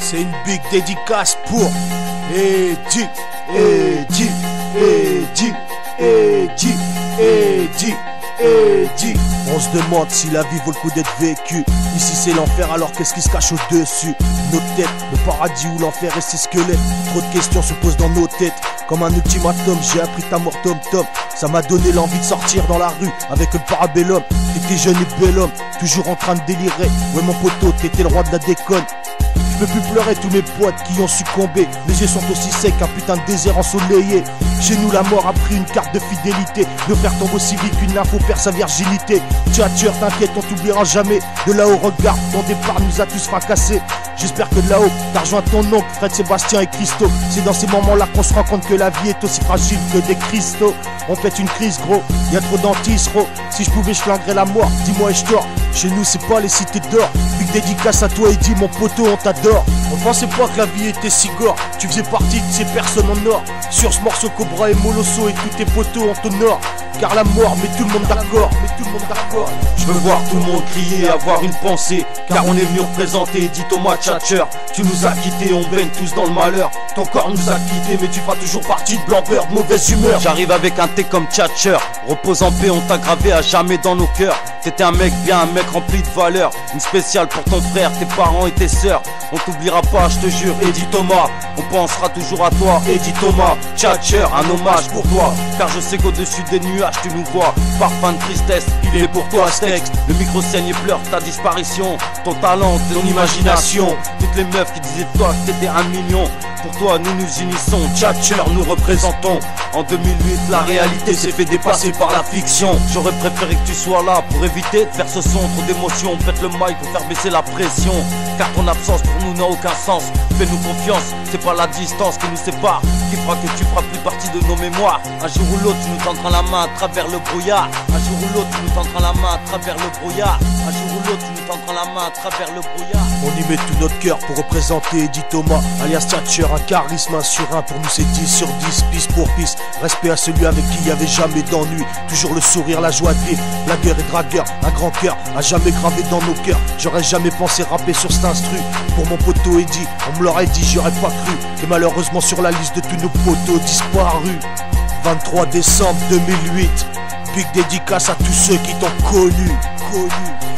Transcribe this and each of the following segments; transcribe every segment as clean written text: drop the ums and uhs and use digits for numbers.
C'est une big dédicace pour Eddie, Eddie, Eddie, Eddie, Eddie, Eddie. On se demande si la vie vaut le coup d'être vécue. Ici c'est l'enfer, alors qu'est-ce qui se cache au-dessus? Nos têtes, le paradis ou l'enfer et ses squelettes. Trop de questions se posent dans nos têtes. Comme un ultimatum, j'ai appris ta mort tom tom. Ça m'a donné l'envie de sortir dans la rue avec le parabellum. T'étais jeune et bel homme, toujours en train de délirer. Ouais mon poteau, t'étais le roi de la déconne. Je peux plus pleurer tous mes potes qui ont succombé. Les yeux sont aussi secs qu'un putain de désert ensoleillé. Chez nous la mort a pris une carte de fidélité. Le frère tombe aussi vite qu'une info perd sa virginité. Tchatcher, t'inquiète, on t'oubliera jamais. De là-haut regarde, ton départ nous a tous fracassés. J'espère que de là-haut, t'as rejoint ton oncle, Fred, Sébastien et Christo. C'est dans ces moments-là qu'on se rend compte que la vie est aussi fragile que des cristaux. On fait une crise gros, y'a trop d'antisro. Si je pouvais je flinguerais la mort, dis-moi et je dors. Chez nous c'est pas les cités d'or. Big dédicace à toi et dis mon poteau on t'adore. On pensait pas que la vie était si gore. Tu faisais partie de ces personnes en or. Sur ce morceau Cobra et Molosso et tous tes poteaux en t'honore. Car la mort met tout le monde d'accord, Je veux voir tout le monde crier, avoir une pensée. Car on est venu représenter, dit Thomas Tchatcher. Tu nous as quittés, on baigne tous dans le malheur. Ton corps nous a quittés, mais tu feras toujours partie de blanc-beurre, de mauvaise humeur. J'arrive avec un thé comme Tchatcher. Repose en paix, on t'a gravé à jamais dans nos cœurs. T'étais un mec bien, un mec rempli de valeurs. Une spéciale pour ton frère, tes parents et tes sœurs. On t'oubliera pas, je te jure, Eddie Thomas. On pensera toujours à toi, Eddie Thomas. Tchatcher, un hommage pour toi. Car je sais qu'au-dessus des nuages tu nous vois. Parfum de tristesse, il est pour toi ce texte. Le micro saigne et pleure ta disparition. Ton talent, ton imagination. Toutes les meufs qui disaient de toi que t'étais un million. Pour toi nous nous unissons, Tchatcher nous représentons. En 2008 la réalité s'est fait dépasser par la fiction. J'aurais préféré que tu sois là pour éviter de faire ce son. Trop d'émotions, pète le mic pour faire baisser la pression. Car ton absence pour nous n'a aucun sens. Fais-nous confiance, c'est pas la distance qui nous sépare qui fera que tu feras plus partie de nos mémoires. Un jour ou l'autre tu nous tendras la main à travers le brouillard. Un jour ou l'autre tu nous tendras la main à travers le brouillard. Un jour ou l'autre tu nous tendras la main à travers le brouillard. On y met tout notre cœur pour représenter Eddie Thomas, alias Tchatcher, un charisme, un sur un. Pour nous c'est 10 sur 10, piste pour piste. Respect à celui avec qui il n'y avait jamais d'ennui. Toujours le sourire, la joie de vivre. Blagueur et dragueur, un grand cœur, à jamais gravé dans nos cœurs. J'aurais jamais pensé rapper sur cet instru. Pour mon poteau Eddie, on me l'aurait dit, j'aurais pas cru. Et malheureusement sur la liste de tous nos poteaux disparus. 23 décembre 2008, big dédicace à tous ceux qui t'ont connu.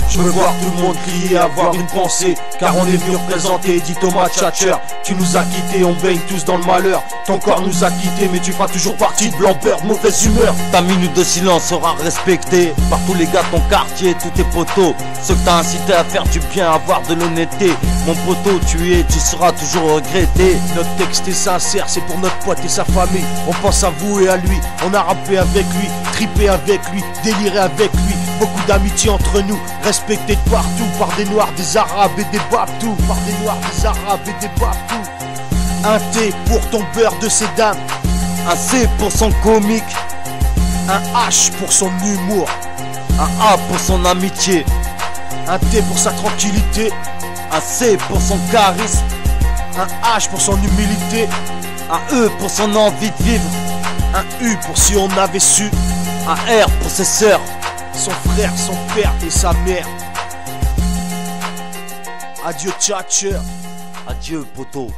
Je veux voir tout le monde crier, avoir une pensée. Car on est venu représenter Eddie Thomas Tchatcher. Tu nous as quittés, on baigne tous dans le malheur. Ton corps nous a quittés, mais tu feras toujours partie de blanc-beurre, de mauvaise humeur. Ta minute de silence sera respectée par tous les gars de ton quartier, tous tes poteaux. Ceux que t'as incité à faire du bien, à avoir de l'honnêteté. Mon poteau, tu seras toujours regretté. Notre texte est sincère, c'est pour notre pote et sa famille. On pense à vous et à lui, on a rappé avec lui, trippé avec lui, déliré avec lui. Beaucoup d'amitié entre nous, respecté de partout par des noirs, des arabes et des babtous. Par des noirs, des arabes et des babtous. Un T pour ton beurre de ces dames. Un C pour son comique. Un H pour son humour. Un A pour son amitié. Un T pour sa tranquillité. Un C pour son charisme. Un H pour son humilité. Un E pour son envie de vivre. Un U pour si on avait su. Un R pour ses sœurs. Son frère, son père et sa mère. Adieu Tchatcher. Adieu poteau.